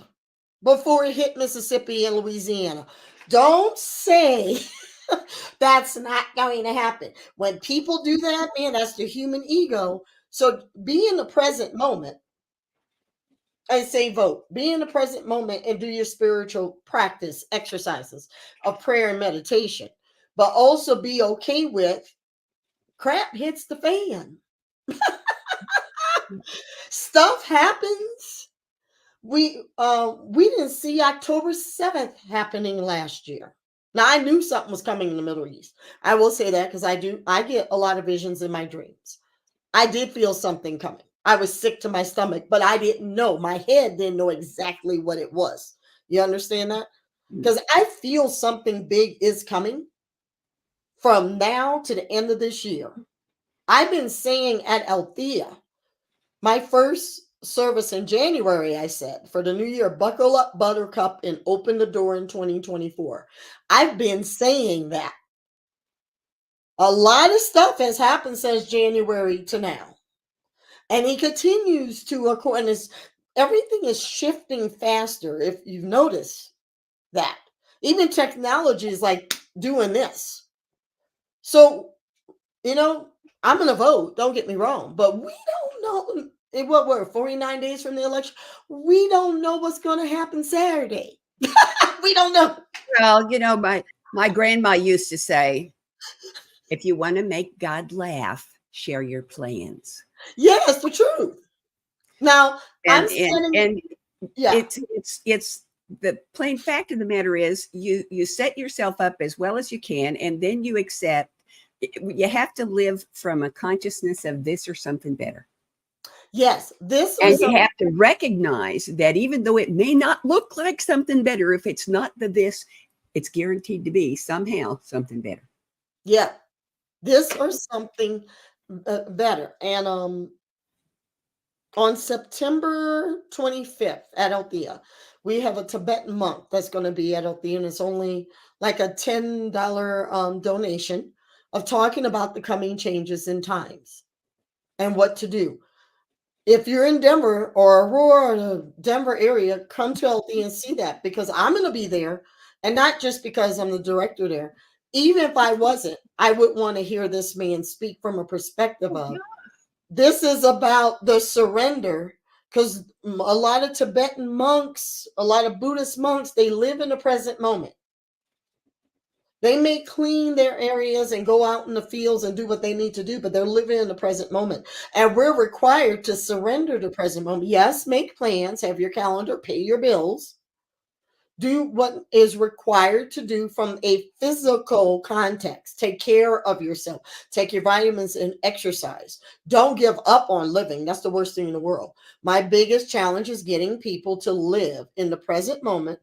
[SPEAKER 3] before it hit Mississippi and Louisiana. Don't say that's not going to happen. When people do that, man, that's the human ego. So be in the present moment. I say vote. Be in the present moment and do your spiritual practice, exercises of prayer and meditation. But also be okay with crap hits the fan. Stuff happens. We didn't see October 7th happening last year. Now I knew something was coming in the Middle East. I will say that because I get a lot of visions in my dreams. I did feel something coming. I was sick to my stomach, but I didn't know. My head didn't know exactly what it was. You understand that? Because I feel something big is coming from now to the end of this year. I've been saying at Althea, my first service in January, I said, for the new year, buckle up, Buttercup, and open the door in 2024. I've been saying that. A lot of stuff has happened since January to now. And he continues to, and everything is shifting faster, if you've noticed that. Even technology is like doing this. So, I'm going to vote, don't get me wrong, but we don't know. What were 49 days from the election? We don't know what's going to happen Saturday. We don't know.
[SPEAKER 2] Well, my grandma used to say, if you want to make God laugh, share your plans.
[SPEAKER 3] Yes, the truth. Now,
[SPEAKER 2] And
[SPEAKER 3] yeah.
[SPEAKER 2] it's the plain fact of the matter is you set yourself up as well as you can, and then you accept. You have to live from a consciousness of this or something better.
[SPEAKER 3] Yes,
[SPEAKER 2] and you have to recognize that even though it may not look like something better, if it's not this, it's guaranteed to be somehow something better.
[SPEAKER 3] Yeah, this or something better. And on September 25th at Althea, We have a Tibetan monk that's going to be at the end. It's only like a $10 donation of talking about the coming changes in times and what to do. If you're in Denver or Aurora or the Denver area, come to LD and see that, because I'm going to be there. And not just because I'm the director there. Even if I wasn't, I would want to hear this man speak from a perspective of, this is about the surrender, because a lot of Tibetan monks, a lot of Buddhist monks, they live in the present moment. They may clean their areas and go out in the fields and do what they need to do, but they're living in the present moment. And we're required to surrender to the present moment. Yes, make plans, have your calendar, pay your bills. Do what is required to do from a physical context. Take care of yourself. Take your vitamins and exercise. Don't give up on living. That's the worst thing in the world. My biggest challenge is getting people to live in the present moment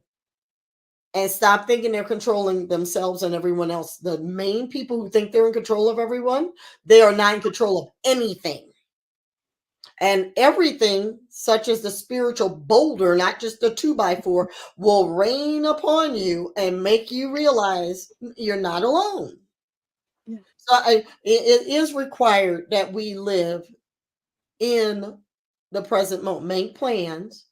[SPEAKER 3] and stop thinking they're controlling themselves and everyone else. The main people who think they're in control of everyone, they are not in control of anything. And everything, such as the spiritual boulder, not just the 2x4, will rain upon you and make you realize you're not alone. Yeah. So it is required that we live in the present moment, make plans,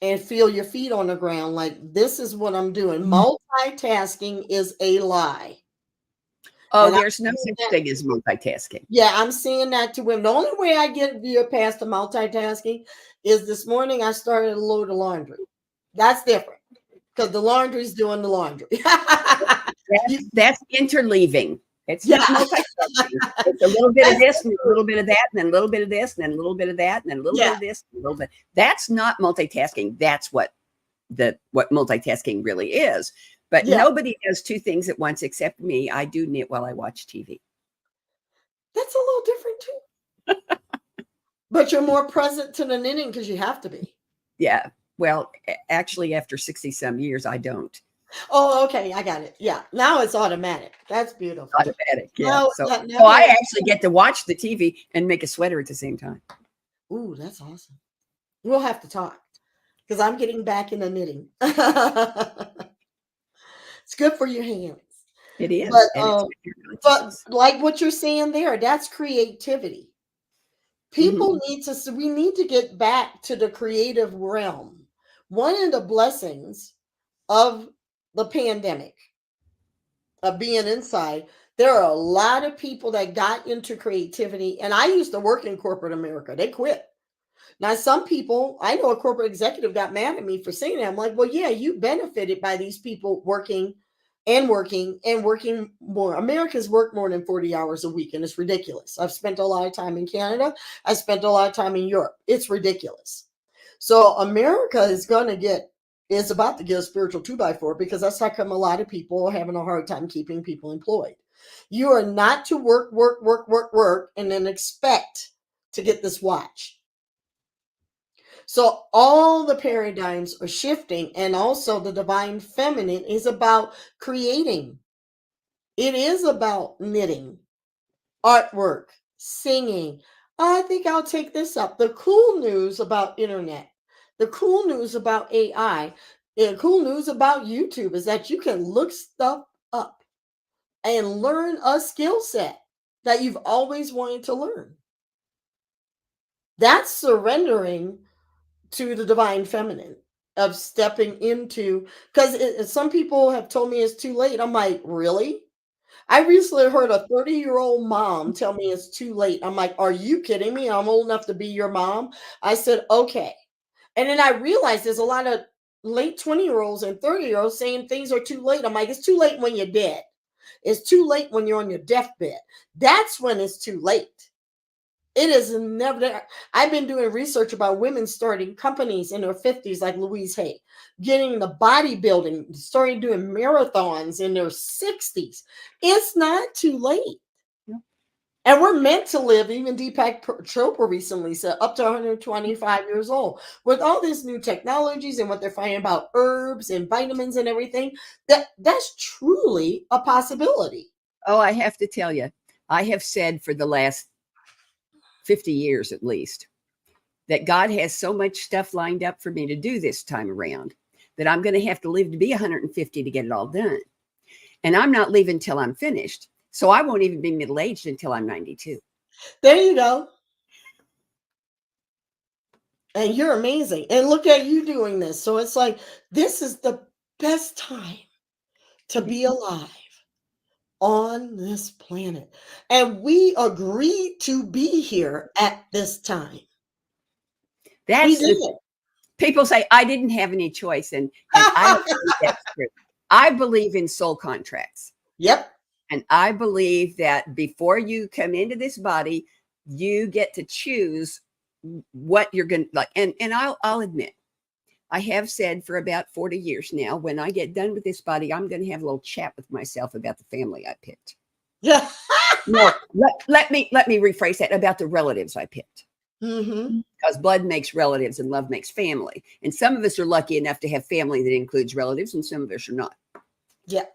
[SPEAKER 3] and feel your feet on the ground. Like, this is what I'm doing. Multitasking is a lie.
[SPEAKER 2] Oh, and there's no such thing as multitasking.
[SPEAKER 3] Yeah, I'm saying that to women. The only way I get you past the multitasking is this morning I started a load of laundry. That's different, because the laundry's doing the laundry.
[SPEAKER 2] that's interleaving. It's not multitasking. It's a little bit of this and a little bit of that and then a little bit of this and then a little bit of that and then a little bit of this and a little bit. That's not multitasking. That's what multitasking really is. But nobody does two things at once except me. I do knit while I watch TV.
[SPEAKER 3] That's a little different too. But you're more present to the knitting because you have to be.
[SPEAKER 2] Yeah. Well, actually, after 60 some years, I don't.
[SPEAKER 3] Oh, okay. I got it. Yeah. Now it's automatic. That's beautiful.
[SPEAKER 2] Automatic. Yeah. So I actually get to watch the TV and make a sweater at the same time.
[SPEAKER 3] Ooh, that's awesome. We'll have to talk, because I'm getting back into knitting. It's good for your hands.
[SPEAKER 2] It is.
[SPEAKER 3] But like what you're saying there, that's creativity. People we need to get back to the creative realm. One of the blessings of the pandemic, of being inside, there are a lot of people that got into creativity. And I used to work in corporate America. They quit. Now, some people, I know a corporate executive got mad at me for saying that. I'm like, well, yeah, you benefited by these people working more. Americans work more than 40 hours a week, and it's ridiculous. I've spent a lot of time in Canada. I spent a lot of time in Europe. It's ridiculous. So America is about to get a spiritual 2x4, because that's how come a lot of people are having a hard time keeping people employed. You are not to work, and then expect to get this watch. So all the paradigms are shifting, and also the divine feminine is about creating. It is about knitting, artwork, singing. I think I'll take this up. The cool news about internet, the cool news about AI, the cool news about YouTube is that you can look stuff up and learn a skill set that you've always wanted to learn. That's surrendering to the divine feminine, of stepping into, because some people have told me it's too late. I'm like, really? I recently heard a 30-year-old mom tell me it's too late. I'm like, are you kidding me? I'm old enough to be your mom. I said, okay. And then I realized there's a lot of late 20-year-olds and 30-year-olds saying things are too late. I'm like, it's too late when you're dead. It's too late when you're on your deathbed. That's when it's too late. It is never there. I've been doing research about women starting companies in their 50s, like Louise Hay, getting the bodybuilding, starting doing marathons in their 60s. It's not too late. Yeah. And we're meant to live, even Deepak Chopra recently said, up to 125 years old. With all these new technologies and what they're finding about herbs and vitamins and everything, that's truly a possibility.
[SPEAKER 2] Oh, I have to tell you, I have said for the last 50 years at least, that God has so much stuff lined up for me to do this time around that I'm going to have to live to be 150 to get it all done. And I'm not leaving till I'm finished. So I won't even be middle-aged until I'm 92.
[SPEAKER 3] There you go. And you're amazing. And look at you doing this. So it's like, this is the best time to be alive on this planet. And we agreed to be here at this time.
[SPEAKER 2] That's people say I didn't have any choice. And I don't think that's true. I believe in soul contracts.
[SPEAKER 3] Yep.
[SPEAKER 2] And I believe that before you come into this body, you get to choose what you're going to like. And I'll admit, I have said for about 40 years now, when I get done with this body, I'm going to have a little chat with myself about the family I picked.
[SPEAKER 3] Yeah.
[SPEAKER 2] No, let me rephrase that, about the relatives I picked.
[SPEAKER 3] Mm-hmm.
[SPEAKER 2] Because blood makes relatives and love makes family. And some of us are lucky enough to have family that includes relatives, and some of us are not.
[SPEAKER 3] Yeah.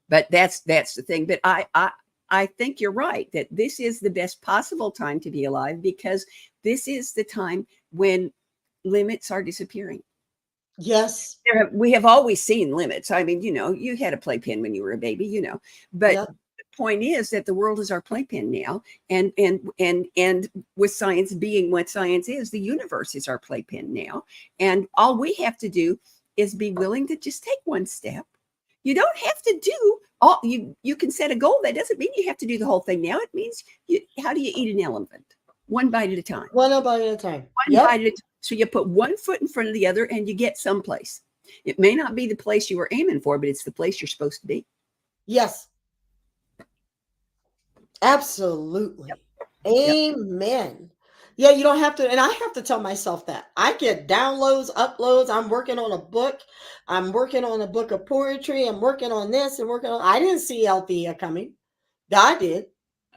[SPEAKER 2] But that's the thing. But I think you're right that this is the best possible time to be alive, because this is the time when limits are disappearing.
[SPEAKER 3] Yes.
[SPEAKER 2] We have always seen limits. I mean, you had a playpen when you were a baby, but
[SPEAKER 3] Yep.
[SPEAKER 2] the point is that the world is our playpen now. And with science being what science is, the universe is our playpen now. And all we have to do is be willing to just take one step. You don't have to do all, you can set a goal. That doesn't mean you have to do the whole thing now. It means how do you eat an elephant? One bite at a time.
[SPEAKER 3] One bite at a time.
[SPEAKER 2] One bite at a time. So you put one foot in front of the other and you get someplace. It may not be the place you were aiming for, but it's the place you're supposed to be.
[SPEAKER 3] Yes. Absolutely.
[SPEAKER 2] Yep.
[SPEAKER 3] Amen. Yeah, you don't have to. And I have to tell myself that. I get downloads, uploads. I'm working on a book. I'm working on a book of poetry. I'm working on this and working on. I didn't see Althea coming. God did.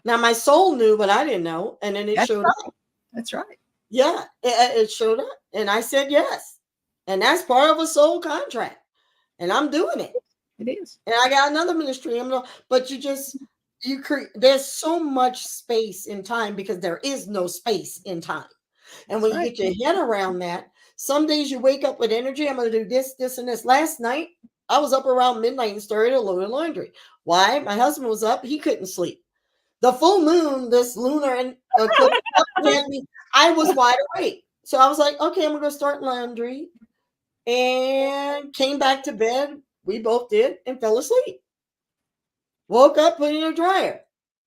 [SPEAKER 3] Now my soul knew, but I didn't know. And then it showed up.
[SPEAKER 2] That's right.
[SPEAKER 3] Yeah, it showed up. And I said yes. And that's part of a soul contract. And I'm doing it.
[SPEAKER 2] It is.
[SPEAKER 3] And I got another ministry. But you create, there's so much space in time because there is no space in time. And when you get your head around that, some days you wake up with energy. I'm going to do this, this, and this. Last night, I was up around midnight and started a load of laundry. Why? My husband was up. He couldn't sleep. The full moon, this lunar and I was wide awake. So I was like, okay, I'm going to start laundry. And came back to bed. We both did and fell asleep. Woke up, put in a dryer.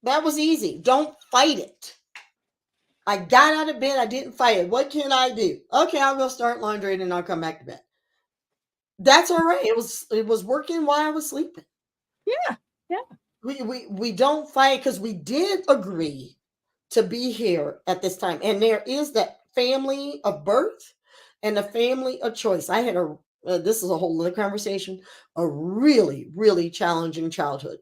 [SPEAKER 3] That was easy. Don't fight it. I got out of bed. I didn't fight it. What can I do? Okay, I'll go start laundry and then I'll come back to bed. That's all right. It was working while I was sleeping.
[SPEAKER 2] Yeah.
[SPEAKER 3] We don't fight because we did agree to be here at this time. And there is that family of birth and the family of choice. I had this is a whole other conversation, a really, really challenging childhood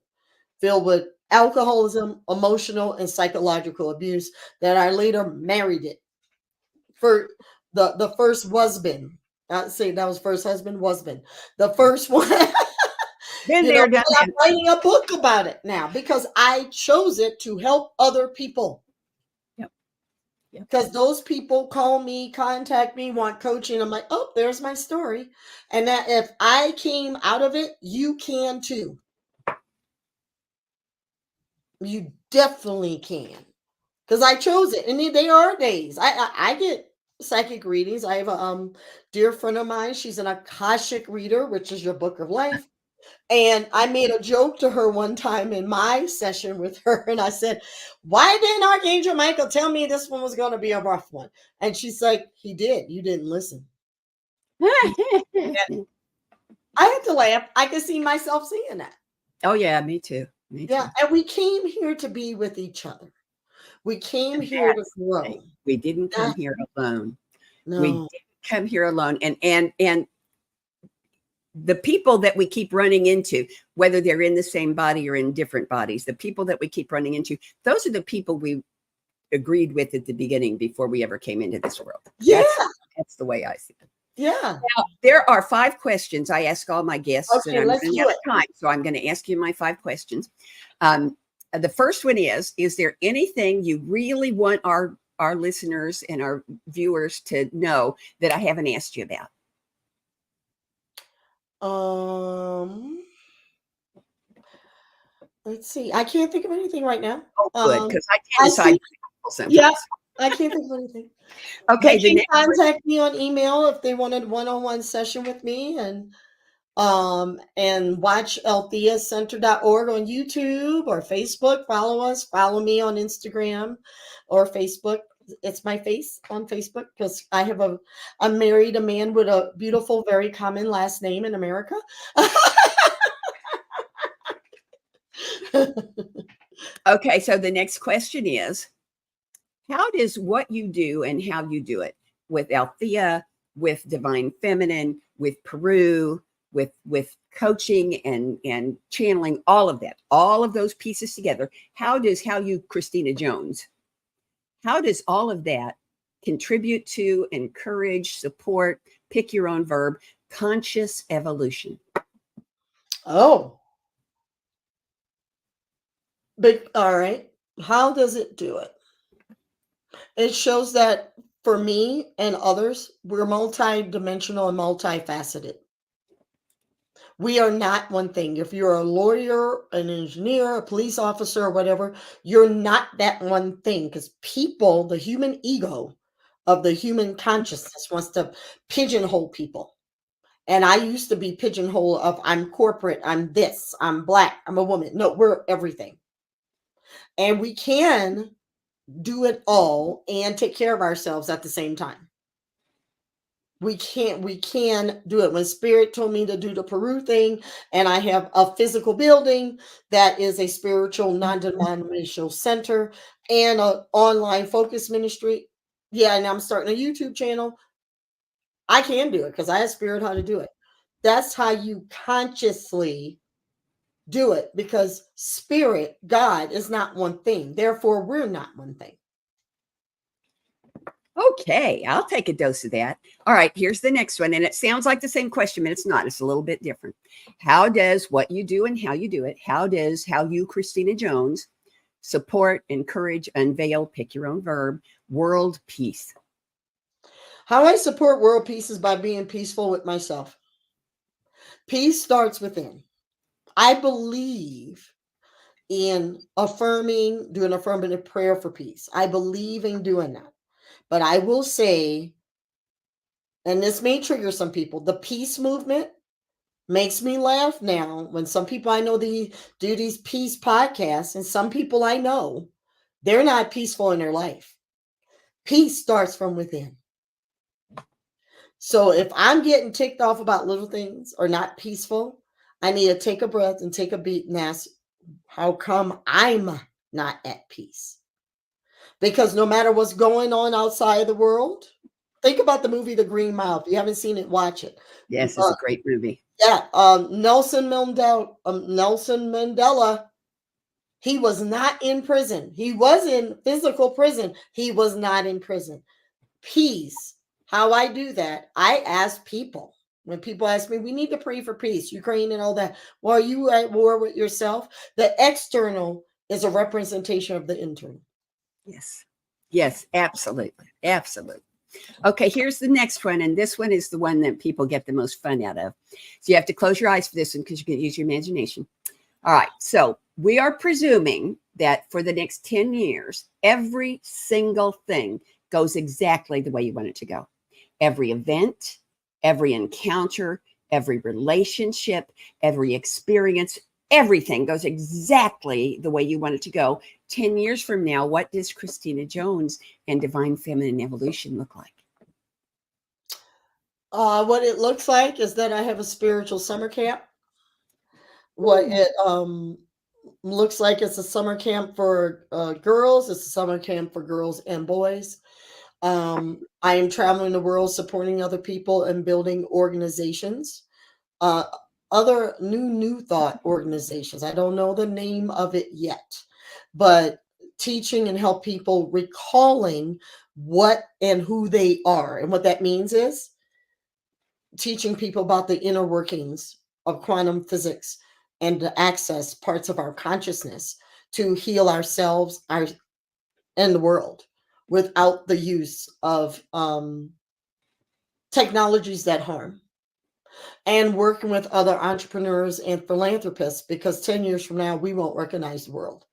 [SPEAKER 3] filled with alcoholism, emotional and psychological abuse that I later married it for the first husband. I'd say that was first husband, husband. The first one.
[SPEAKER 2] Been there, done that.
[SPEAKER 3] I'm writing a book about it now because I chose it to help other people.
[SPEAKER 2] Yep.
[SPEAKER 3] Because those people call me, contact me, want coaching. I'm like, oh, there's my story. And that if I came out of it, you can too. You definitely can. Because I chose it. And they are days. I get psychic readings. I have a dear friend of mine. She's an Akashic reader, which is your book of life. And I made a joke to her one time in my session with her. And I said, why didn't Archangel Michael tell me this one was going to be a rough one? And she's like, he did. You didn't listen. I had to laugh. I could see myself seeing that.
[SPEAKER 2] Oh, yeah, me too. Me too.
[SPEAKER 3] Yeah. And we came here to be with each other. We came here to grow.
[SPEAKER 2] We didn't come here alone.
[SPEAKER 3] No.
[SPEAKER 2] We didn't come here alone. And the people that we keep running into, whether they're in the same body or in different bodies, the people that we keep running into, those are the people we agreed with at the beginning before we ever came into this world.
[SPEAKER 3] Yeah.
[SPEAKER 2] That's the way I see it.
[SPEAKER 3] Yeah.
[SPEAKER 2] Now, there are 5 questions I ask all my guests.
[SPEAKER 3] Okay,
[SPEAKER 2] and I'm
[SPEAKER 3] let's
[SPEAKER 2] running
[SPEAKER 3] do
[SPEAKER 2] out
[SPEAKER 3] it.
[SPEAKER 2] of time, so I'm going to ask you my 5 questions. The first one is there anything you really want our our listeners and our viewers to know that I haven't asked you about?
[SPEAKER 3] Let's see. I can't think of anything right now.
[SPEAKER 2] Oh, good, because I
[SPEAKER 3] I
[SPEAKER 2] tend to side
[SPEAKER 3] see.
[SPEAKER 2] sometimes.
[SPEAKER 3] Yeah, I can't think of anything.
[SPEAKER 2] Okay,
[SPEAKER 3] They
[SPEAKER 2] the
[SPEAKER 3] can
[SPEAKER 2] next one.
[SPEAKER 3] contact me on email if they wanted one-on-one session with me, and watch altheacenter.org on YouTube or Facebook. Follow us. Follow me on Instagram or Facebook. It's my face on Facebook because I'm married a man with a beautiful, very common last name in America.
[SPEAKER 2] Okay, so the next question is, how does what you do and how you do it with Althea, with Divine Feminine, with Peru, with coaching and channeling, all of that, all of those pieces together, how you, Christina Jones, how does all of that contribute to, encourage, support, pick your own verb, conscious evolution?
[SPEAKER 3] Oh, all right. How does it do it? It shows that for me and others, we're multidimensional and multifaceted. We are not one thing. If you're a lawyer, an engineer, a police officer, or whatever, you're not that one thing, because people, the human ego of the human consciousness wants to pigeonhole people. And I used to be pigeonholed of I'm corporate, I'm this, I'm black, I'm a woman. No, we're everything. And we can do it all and take care of ourselves at the same time. We can do it. When Spirit told me to do the Peru thing, and I have a physical building that is a spiritual non-denominational center and an online focus ministry. Yeah, and I'm starting a YouTube channel. I can do it because I asked Spirit how to do it. That's how you consciously do it, because Spirit, God, is not one thing. Therefore, we're not one thing.
[SPEAKER 2] Okay, I'll take a dose of that. All right, here's the next one. And it sounds like the same question, but it's not. It's a little bit different. How does what you do and how you do it, how you, Christina Jones, support, encourage, unveil, pick your own verb, world peace?
[SPEAKER 3] How I support world peace is by being peaceful with myself. Peace starts within. I believe in doing affirmative prayer for peace. I believe in doing that. But I will say, and this may trigger some people, the peace movement makes me laugh now when some people I know do these peace podcasts, and some people I know, they're not peaceful in their life. Peace starts from within. So if I'm getting ticked off about little things or not peaceful, I need to take a breath and take a beat and ask, how come I'm not at peace? Because no matter what's going on outside of the world, think about the movie The Green Mile. If you haven't seen it, watch it.
[SPEAKER 2] Yes, it's a great movie.
[SPEAKER 3] Yeah, Nelson Mandela, he was not in prison. He was in physical prison. He was not in prison. Peace. How I do that, I ask people. When people ask me, we need to pray for peace, Ukraine and all that. Well, are you at war with yourself? The external is a representation of the internal.
[SPEAKER 2] Yes, absolutely. Absolutely. Okay, here's the next one. And this one is the one that people get the most fun out of. So you have to close your eyes for this one because you can use your imagination. All right. So we are presuming that for the next 10 years, every single thing goes exactly the way you want it to go. Every event, every encounter, every relationship, every experience, everything goes exactly the way you want it to go. 10 years from now, what does Christina Jones and Divine Feminine Evolution look like?
[SPEAKER 3] What it looks like is that I have a spiritual summer camp. What it looks like, it's a summer camp for girls. It's a summer camp for girls and boys. I am traveling the world supporting other people and building organizations, other new thought organizations. I don't know the name of it yet, but teaching and help people recalling what and who they are. And what that means is teaching people about the inner workings of quantum physics and to access parts of our consciousness to heal ourselves and the world. without the use of technologies that harm, and working with other entrepreneurs and philanthropists, because 10 years from now, we won't recognize the world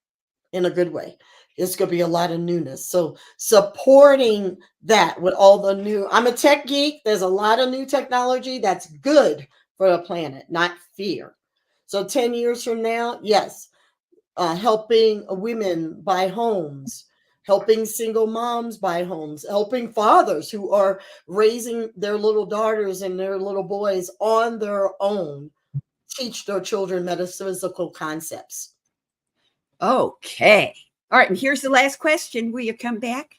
[SPEAKER 3] in a good way. It's going to be a lot of newness. So supporting that with all the new, I'm a tech geek. There's a lot of new technology that's good for the planet, not fear. So 10 years from now, yes, helping women buy homes, helping single moms buy homes, helping fathers who are raising their little daughters and their little boys on their own, teach their children metaphysical concepts.
[SPEAKER 2] Okay. All right. And here's the last question. Will you come back?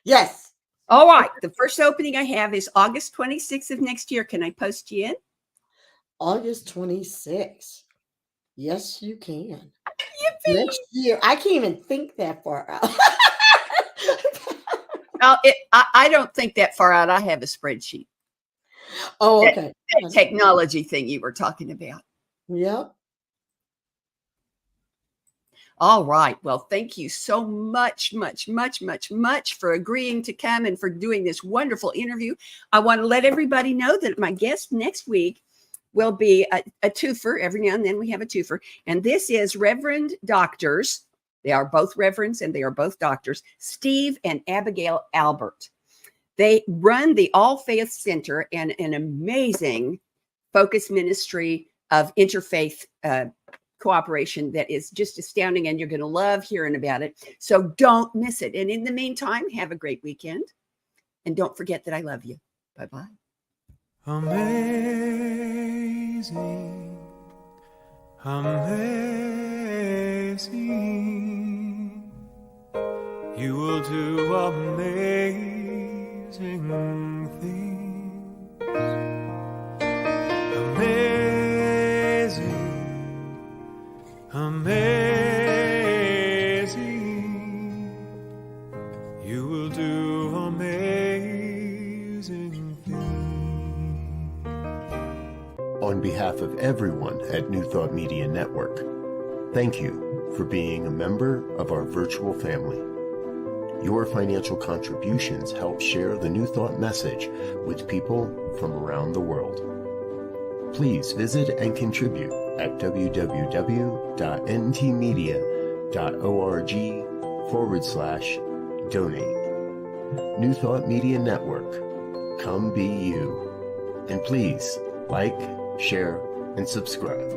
[SPEAKER 3] Yes.
[SPEAKER 2] All right. The first opening I have is August 26th of next year. Can I post you in?
[SPEAKER 3] August 26th. Yes, you can.
[SPEAKER 2] Yippee!
[SPEAKER 3] Next year. I can't even think that far out.
[SPEAKER 2] I don't think that far out. I have a spreadsheet.
[SPEAKER 3] Oh, okay.
[SPEAKER 2] That technology thing you were talking about.
[SPEAKER 3] Yep.
[SPEAKER 2] All right. Well, thank you so much for agreeing to come and for doing this wonderful interview. I want to let everybody know that my guest next week will be a twofer. Every now and then we have a twofer. And this is Reverend Doctors. They are both reverends and they are both doctors, Steve and Abigail Albert. They run the All Faith Center and an amazing focus ministry of interfaith cooperation that is just astounding, and you're going to love hearing about it. So don't miss it. And in the meantime, have a great weekend. And don't forget that I love you. Bye-bye.
[SPEAKER 4] Amazing, amazing, you will do amazing things. Amazing, amazing, you will do amazing things.
[SPEAKER 1] On behalf of everyone at New Thought Media Network, thank you for being a member of our virtual family. Your financial contributions help share the New Thought message with people from around the world. Please visit and contribute at www.ntmedia.org/donate. New Thought Media Network, come be you. And please like, share, and subscribe.